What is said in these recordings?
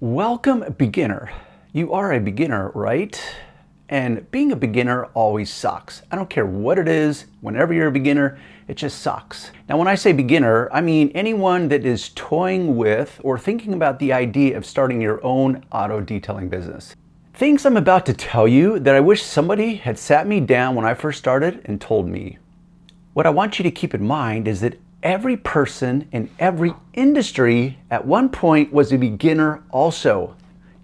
Welcome, beginner. You are a beginner, right? And being a beginner always sucks. I don't care what it is, whenever you're a beginner, it just sucks. Now, when I say beginner, I mean anyone that is toying with or thinking about the idea of starting your own auto detailing business. Things I'm about to tell you that I wish somebody had sat me down when I first started and told me. What I want you to keep in mind is that every person in every industry at one point was a beginner also.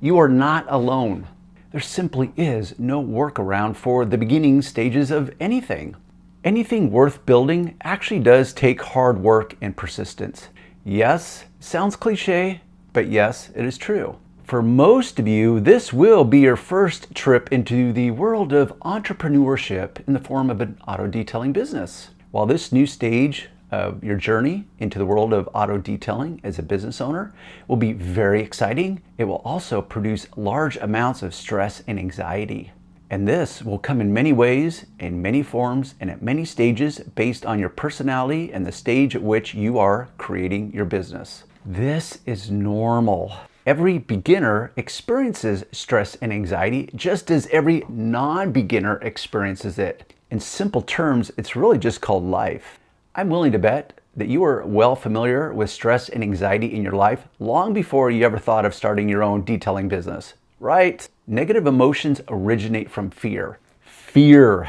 You are not alone. There simply is no workaround for the beginning stages of anything. Anything worth building actually does take hard work and persistence. Yes, sounds cliche, but yes, it is true. For most of you, this will be your first trip into the world of entrepreneurship in the form of an auto detailing business. While this new stage of your journey into the world of auto detailing as a business owner will be very exciting, it will also produce large amounts of stress and anxiety. And this will come in many ways, in many forms, and at many stages based on your personality and the stage at which you are creating your business. This is normal. Every beginner experiences stress and anxiety just as every non-beginner experiences it. In simple terms, it's really just called life. I'm willing to bet that you are well familiar with stress and anxiety in your life long before you ever thought of starting your own detailing business, right? Negative emotions originate from fear. Fear.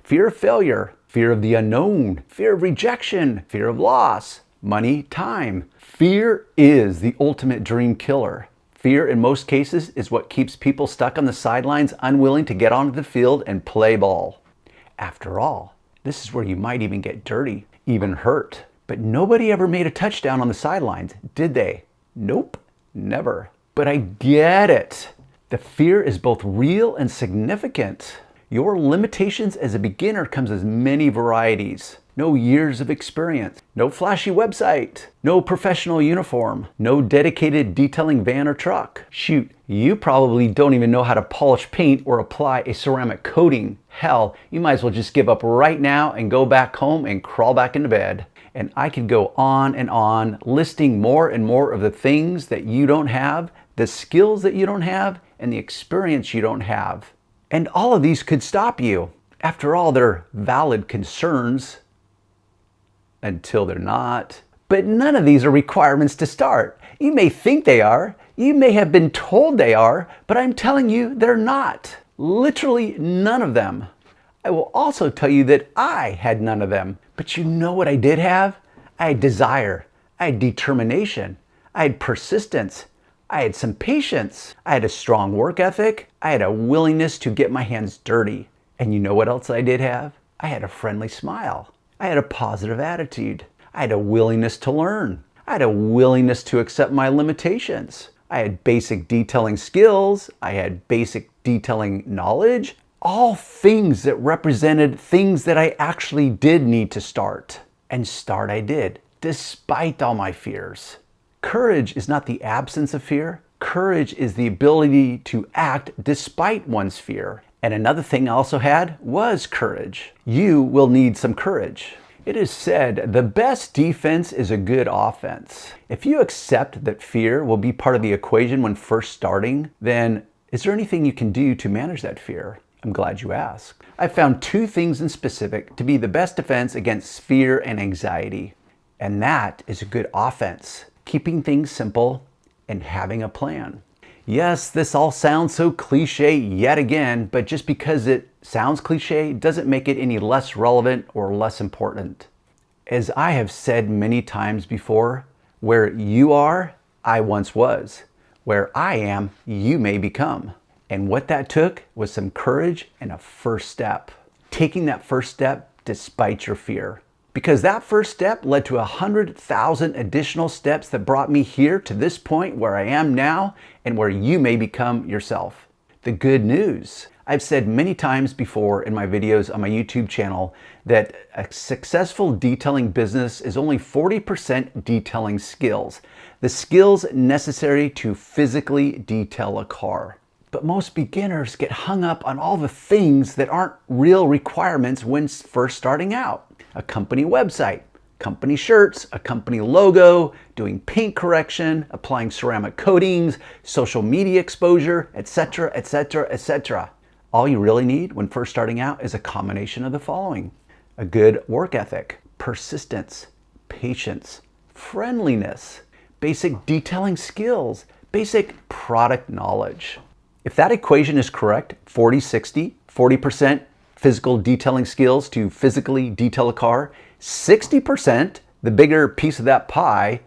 Fear of failure, fear of the unknown, fear of rejection, fear of loss, money, time. Fear is the ultimate dream killer. Fear, in most cases, is what keeps people stuck on the sidelines, unwilling to get onto the field and play ball. After all, this is where you might even get dirty, even hurt. But nobody ever made a touchdown on the sidelines, did they? Nope, never. But I get it. The fear is both real and significant. Your limitations as a beginner comes as many varieties. No years of experience, no flashy website, no professional uniform, no dedicated detailing van or truck. Shoot, you probably don't even know how to polish paint or apply a ceramic coating. Hell, you might as well just give up right now and go back home and crawl back into bed. And I could go on and on, listing more and more of the things that you don't have, the skills that you don't have, and the experience you don't have. And all of these could stop you. After all, they're valid concerns. Until they're not. But none of these are requirements to start. You may think they are, you may have been told they are, but I'm telling you they're not. Literally none of them. I will also tell you that I had none of them. But you know what I did have? I had desire, I had determination, I had persistence, I had some patience, I had a strong work ethic, I had a willingness to get my hands dirty. And you know what else I did have? I had a friendly smile. I had a positive attitude. I had a willingness to learn. I had a willingness to accept my limitations. I had basic detailing skills. I had basic detailing knowledge. All things that represented things that I actually did need to start. And start I did, despite all my fears. Courage is not the absence of fear. Courage is the ability to act despite one's fear. And another thing I also had was courage. You will need some courage. It is said the best defense is a good offense. If you accept that fear will be part of the equation when first starting, then is there anything you can do to manage that fear? I'm glad you asked. I found two things in specific to be the best defense against fear and anxiety. And that is a good offense, keeping things simple and having a plan. Yes, this all sounds so cliche yet again, but just because it sounds cliche doesn't make it any less relevant or less important. As I have said many times before, where you are, I once was. Where I am, you may become. And what that took was some courage and a first step. Taking that first step despite your fear. Because that first step led to 100,000 additional steps that brought me here to this point where I am now and where you may become yourself. The good news. I've said many times before in my videos on my YouTube channel that a successful detailing business is only 40% detailing skills. The skills necessary to physically detail a car. But most beginners get hung up on all the things that aren't real requirements when first starting out. A company website, company shirts, a company logo, doing paint correction, applying ceramic coatings, social media exposure, etc., etc., etc. All you really need when first starting out is a combination of the following: a good work ethic, persistence, patience, friendliness, basic detailing skills, basic product knowledge. If that equation is correct, 40-60, 40% physical detailing skills to physically detail a car, 60%, the bigger piece of that pie,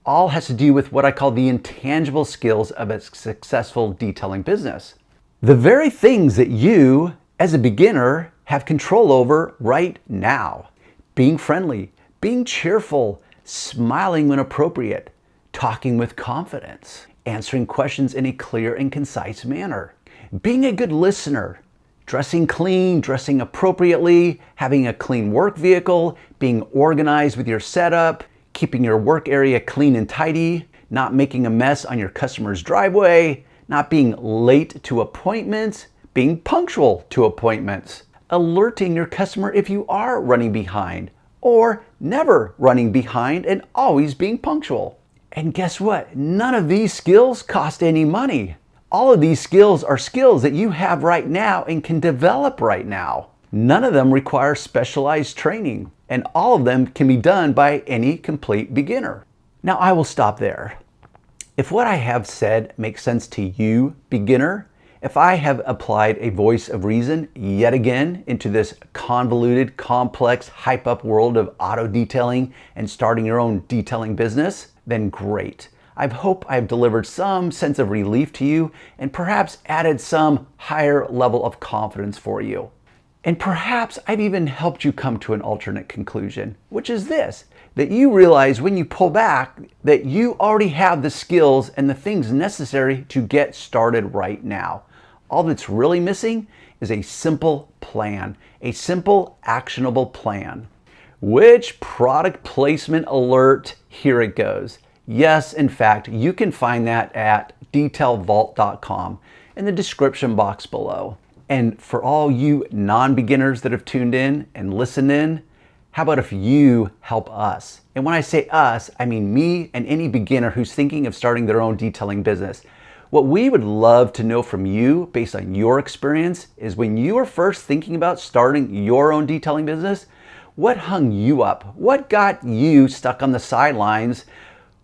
all has to do with what I call the intangible skills of a successful detailing business. The very things that you, as a beginner, have control over right now. Being friendly, being cheerful, smiling when appropriate, talking with confidence, answering questions in a clear and concise manner, being a good listener, dressing clean, dressing appropriately, having a clean work vehicle, being organized with your setup, keeping your work area clean and tidy, not making a mess on your customer's driveway, not being late to appointments, being punctual to appointments, alerting your customer if you are running behind, or never running behind and always being punctual. And guess what? None of these skills cost any money. All of these skills are skills that you have right now and can develop right now. None of them require specialized training, and all of them can be done by any complete beginner. Now I will stop there. If what I have said makes sense to you, beginner, if I have applied a voice of reason yet again into this convoluted, complex, hype-up world of auto detailing and starting your own detailing business, then great. I hope I've delivered some sense of relief to you and perhaps added some higher level of confidence for you. And perhaps I've even helped you come to an alternate conclusion, which is this: that you realize when you pull back that you already have the skills and the things necessary to get started right now. All that's really missing is a simple plan, a simple actionable plan. Which product placement alert? Here it goes. Yes, in fact, you can find that at detailvault.com in the description box below. And for all you non-beginners that have tuned in and listened in, how about if you help us? And when I say us, I mean me and any beginner who's thinking of starting their own detailing business. What we would love to know from you, based on your experience, is when you were first thinking about starting your own detailing business, what hung you up? What got you stuck on the sidelines?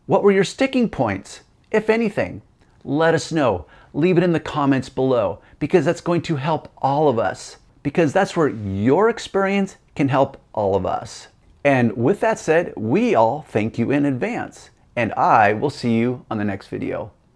What were your sticking points, if anything? Let us know. Leave it in the comments below, because that's going to help all of us, because that's where your experience can help all of us. And with that said, we all thank you in advance, and I will see you on the next video.